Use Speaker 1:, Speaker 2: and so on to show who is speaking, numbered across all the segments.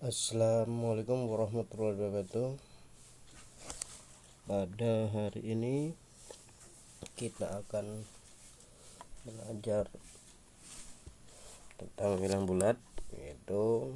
Speaker 1: Assalamualaikum warahmatullahi wabarakatuh. Pada hari ini kita akan belajar tentang bilang bulat, yaitu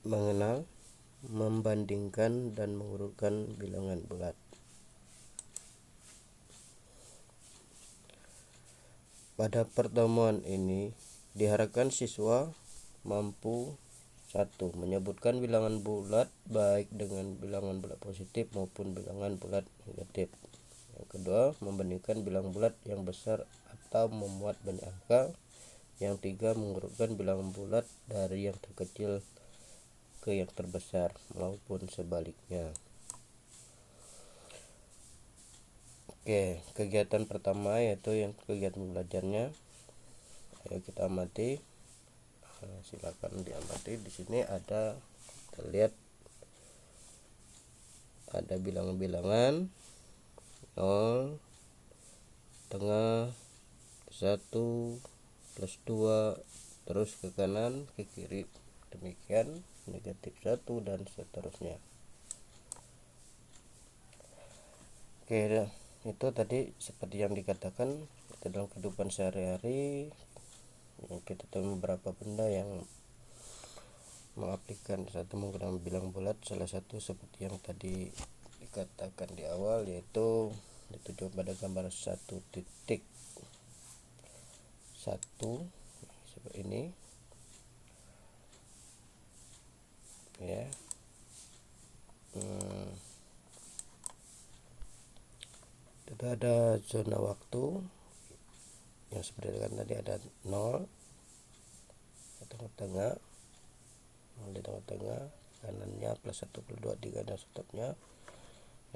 Speaker 1: mengenal, membandingkan, dan mengurutkan bilangan bulat. Pada pertemuan ini diharapkan siswa mampu 1. Menyebutkan bilangan bulat baik dengan bilangan bulat positif maupun bilangan bulat negatif. Yang kedua, membandingkan bilangan bulat yang besar atau memuat banyak angka. Yang tiga, mengurutkan bilangan bulat dari yang terkecil ke yang terbesar maupun sebaliknya. Oke, kegiatan pertama yaitu yang kegiatan belajarnya. Ayo kita amati. Silakan diamati. Di sini ada, kita lihat ada bilangan-bilangan 0, tengah, 1, plus 2, terus ke kanan, ke kiri, demikian, negatif 1, dan seterusnya. Oke, itu tadi seperti yang dikatakan, dalam kehidupan sehari-hari kita temui beberapa benda yang mengaplikasikan satu menggunakan bilang bulat. Salah satu seperti yang tadi dikatakan di awal, yaitu ditunjukkan pada gambar 1.1 seperti ini ya. Itu ada zona waktu yang seperti kan tadi, ada 0 di tengah-tengah, 0 di tengah-tengah, kanannya plus 1 plus 2 3 dan stopnya,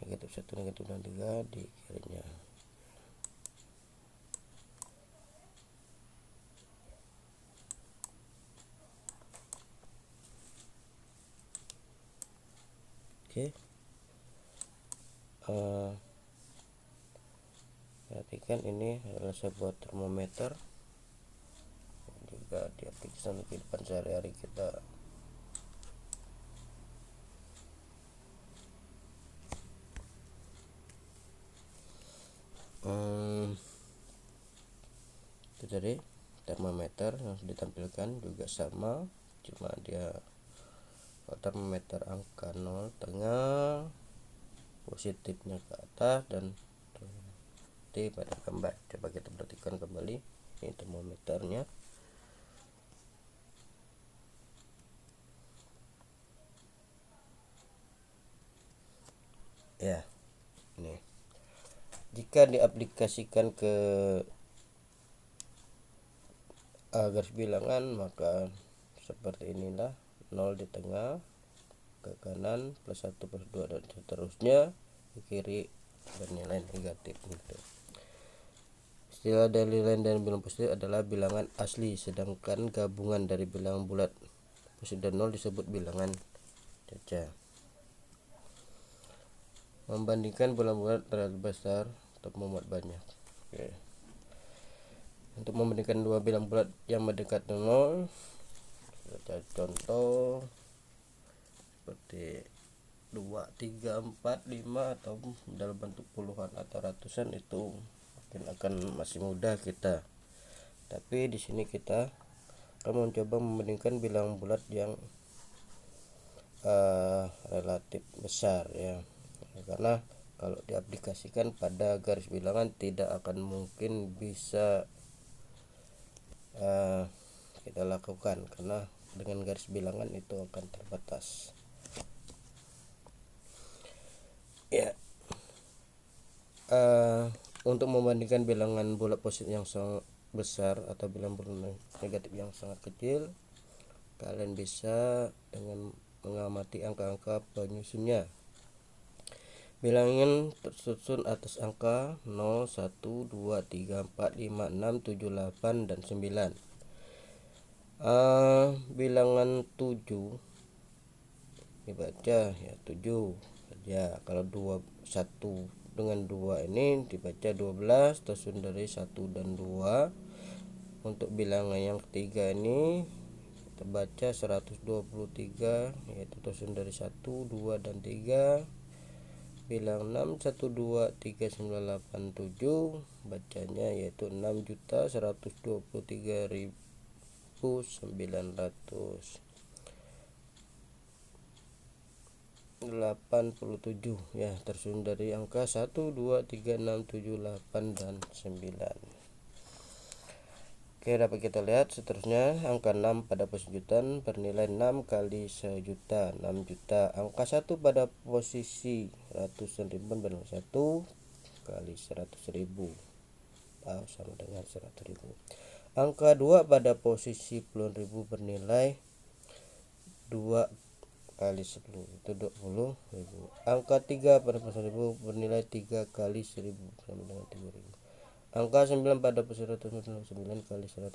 Speaker 1: negatif 1 negatif 2 3 di kirinya. Oke, perhatikan ini adalah sebuah termometer yang juga diaplikasikan di kehidupan sehari-hari kita. Itu tadi termometer yang ditampilkan juga sama, cuma dia termometer angka 0 tengah, positifnya ke atas, dan di pada gambar. Coba kita perhatikan kembali, ini termometernya ya. Ini jika diaplikasikan ke garis bilangan, maka seperti inilah, 0 di tengah, ke kanan plus 1 plus 2 dan seterusnya, ke kiri bernilai negatif gitu. Istilah dari lain dan bilangan positif adalah bilangan asli, sedangkan gabungan dari bilangan bulat positif dan 0 disebut bilangan caca. Membandingkan bilangan bulat terlalu besar untuk memuat banyak. Oke. Untuk membandingkan dua bilangan bulat yang mendekat 0, contoh seperti 2, 3, 4, 5 atau dalam bentuk puluhan atau ratusan, itu mungkin akan masih mudah kita. Tapi di sini kita akan mencoba membandingkan bilangan bulat yang relatif besar ya, karena kalau diaplikasikan pada garis bilangan tidak akan mungkin bisa kita lakukan, karena dengan garis bilangan itu akan terbatas ya. Untuk membandingkan bilangan bulat positif yang sangat besar atau bilangan bulat negatif yang sangat kecil, kalian bisa dengan mengamati angka-angka penyusunnya. Bilangan tersusun atas angka 0, 1, 2, 3, 4, 5, 6, 7, 8, dan 9. Bilangan 7 dibaca ya 7 saja. Kalau 1 dengan 2 ini dibaca 12, tersusun dari 1 dan 2. Untuk bilangan yang ketiga ini kita kita baca 123 yaitu tersusun dari 1, 2 dan 3. Bilang 6 1 2 3 9 8 7, bacanya yaitu 6.123.987 ya, tersusun dari angka 1 2 3 6 7 8 dan 9. Oke, dapat kita lihat seterusnya angka 6 pada posisi jutaan bernilai 6 kali sejuta, 6 juta. Angka 1 pada posisi ratusan ribuan bernilai 1 kali 100.000 sama dengan 100.000. Angka 2 pada posisi puluhan ribu bernilai 2 kali 10 itu 20.000. Angka 3 pada posisi ribu bernilai 3 kali 1000 sama dengan 3000. Angka 9 pada posisi 100 9 kali 100.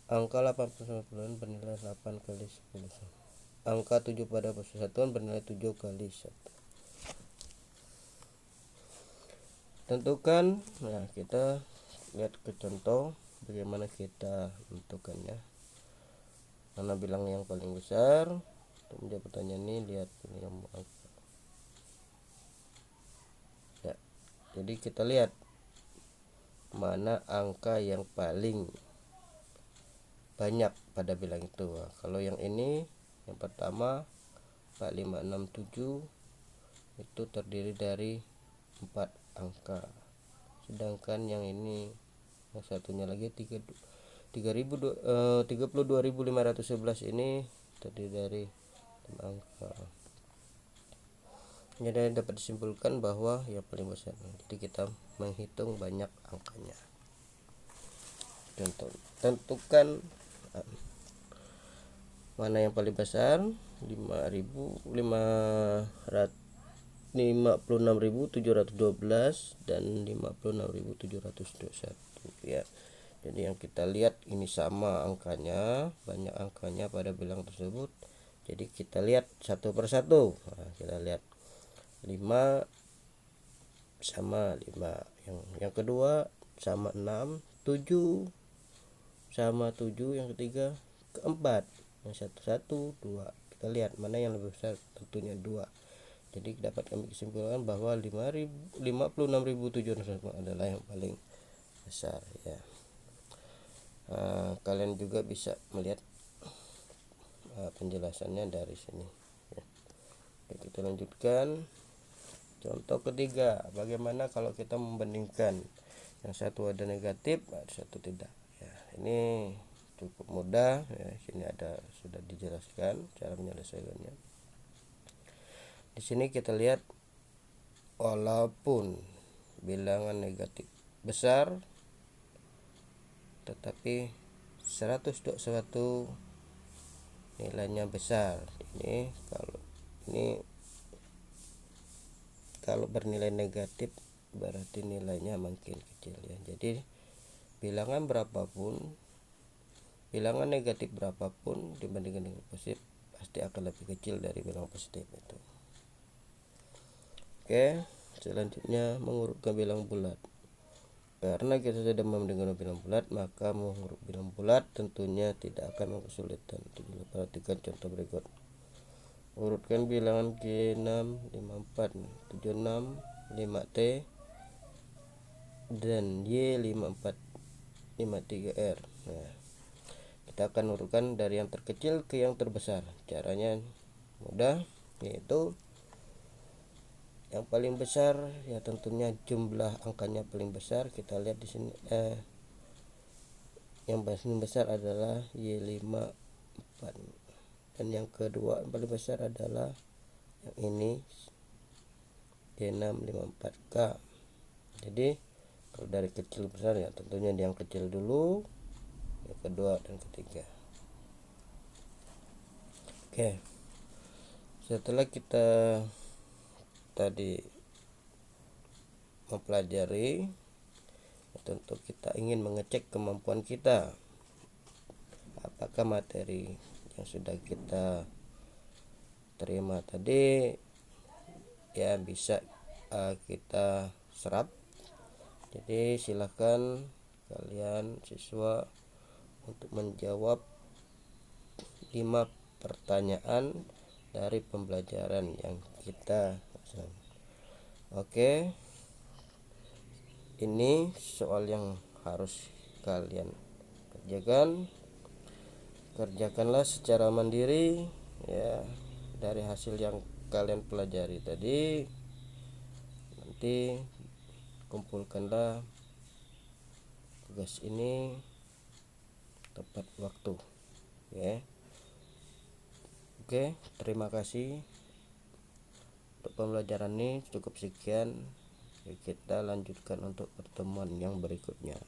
Speaker 1: Angka 8 pada posisi bernilai 8 kali 10. Angka 7 pada posisi satuan bernilai 7 kali 1. Tentukan, nah kita lihat ke contoh bagaimana kita menentukannya. Mana bilang yang paling besar? Untuk menjawab pertanyaan ini lihat yang angka. Ya, jadi kita lihat mana angka yang paling banyak pada bilang itu. Nah, kalau yang ini yang pertama 4567 itu terdiri dari 4 angka, sedangkan yang ini yang satunya lagi 32.511 ini terdiri dari 5 angka. Jadi dapat disimpulkan bahwa yang paling besar. Jadi kita menghitung banyak angkanya. Contoh, tentukan mana yang paling besar, 56.712 dan 56.721 ya. Jadi yang kita lihat ini sama angkanya, banyak angkanya pada bilang tersebut. Jadi kita lihat satu persatu. Nah, kita lihat 5 sama 5, yang kedua sama 6, 7 sama 7, yang ketiga keempat, yang 1 2. Kita lihat mana yang lebih besar, tentunya 2. Jadi dapat kami kesimpulan bahwa 56.700 adalah yang paling besar ya. Kalian juga bisa melihat penjelasannya dari sini ya. Oke, kita lanjutkan. Contoh ketiga, bagaimana kalau kita membandingkan yang satu ada negatif, satu tidak. Ya, ini cukup mudah. Ya, sini ada sudah dijelaskan cara menyelesaikannya. Di sini kita lihat, walaupun bilangan negatif besar, tetapi 100.1 nilainya besar. Kalau bernilai negatif berarti nilainya makin kecil ya. Jadi bilangan negatif berapapun dibandingkan dengan positif pasti akan lebih kecil dari bilangan positif itu. Oke, selanjutnya mengurutkan bilangan bulat. Karena kita sudah mendengar bilangan bulat, maka mengurut bilangan bulat tentunya tidak akan kesulitan. Perhatikan contoh berikut. Urutkan bilangan G6 54 76 5T dan Y54 53R. Nah, kita akan urutkan dari yang terkecil ke yang terbesar. Caranya mudah, yaitu yang paling besar ya tentunya jumlah angkanya paling besar. Kita lihat di sini yang paling besar adalah Y54. Dan yang kedua yang paling besar adalah yang ini G654K. Jadi kalau dari kecil besar ya tentunya yang kecil dulu, yang kedua dan ketiga. Oke, setelah kita tadi mempelajari, tentu kita ingin mengecek kemampuan kita, apakah materi yang sudah kita terima tadi ya bisa kita serap. Jadi silakan kalian siswa untuk menjawab 5 pertanyaan dari pembelajaran yang kita. Oke, ini soal yang harus kalian kerjakanlah secara mandiri ya, dari hasil yang kalian pelajari tadi. Nanti kumpulkanlah tugas ini tepat waktu ya. Oke, terima kasih. Untuk pembelajaran ini cukup sekian. Kita lanjutkan untuk pertemuan yang berikutnya.